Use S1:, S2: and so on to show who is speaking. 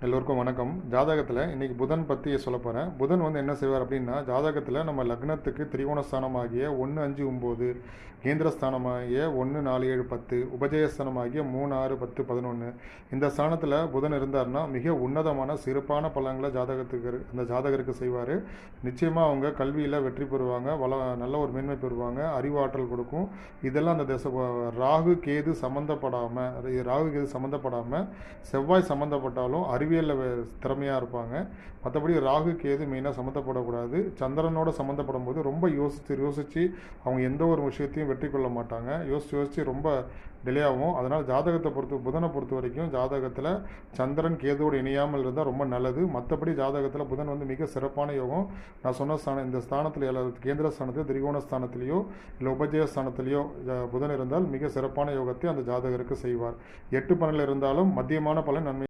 S1: எல்லோருக்கும் வணக்கம். ஜாதகத்தில் இன்றைக்கி புதன் பற்றி சொல்ல போகிறேன். புதன் வந்து என்ன செய்வார் அப்படின்னா, ஜாதகத்தில் நம்ம லக்னத்துக்கு திரிகோணஸ்தானமாகிய 1, 5, 9, கேந்திரஸ்தானமாகிய 1, 4, 7, 10, உபஜயஸ்தானமாகிய 3, 6, 10, 11 இந்த ஸ்தானத்தில் புதன் இருந்தார்னா மிக உன்னதமான சிறப்பான பலன்களை அந்த ஜாதகருக்கு செய்வார். நிச்சயமாக அவங்க கல்வியில் வெற்றி பெறுவாங்க, நல்ல ஒரு மேன்மை பெறுவாங்க, அறிவாற்றல் கொடுக்கும். இதெல்லாம் அந்த ராகு கேது சம்மந்தப்படாமல் செவ்வாய் சம்மந்தப்பட்டாலும் அறிவியலில் திறமையாக இருப்பாங்க. மற்றபடி ராகு கேது மெயினாக சம்மந்தப்படக்கூடாது. சந்திரனோட சம்மந்தப்படும் போது ரொம்ப யோசித்து அவங்க எந்த ஒரு விஷயத்தையும் வெற்றி கொள்ள மாட்டாங்க. யோசித்து ரொம்ப டிலே ஆகும். அதனால் புதனை பொறுத்த வரைக்கும் ஜாதகத்தில் சந்திரன் கேதுவோடு இணையாமல் இருந்தால் ரொம்ப நல்லது. மற்றபடி ஜாதகத்தில் புதன் வந்து மிக சிறப்பான யோகம். நான் சொன்ன இந்த ஸ்தானத்தில் கேந்திர ஸ்தானத்தில் திரிகோண ஸ்தானத்திலேயோ இல்லை உபஜயஸ்தானத்திலேயோ புதன் இருந்தால் மிக சிறப்பான யோகத்தை அந்த ஜாதகருக்கு செய்வார். 8 பலனில் இருந்தாலும் மத்தியமான பலன் நன்மை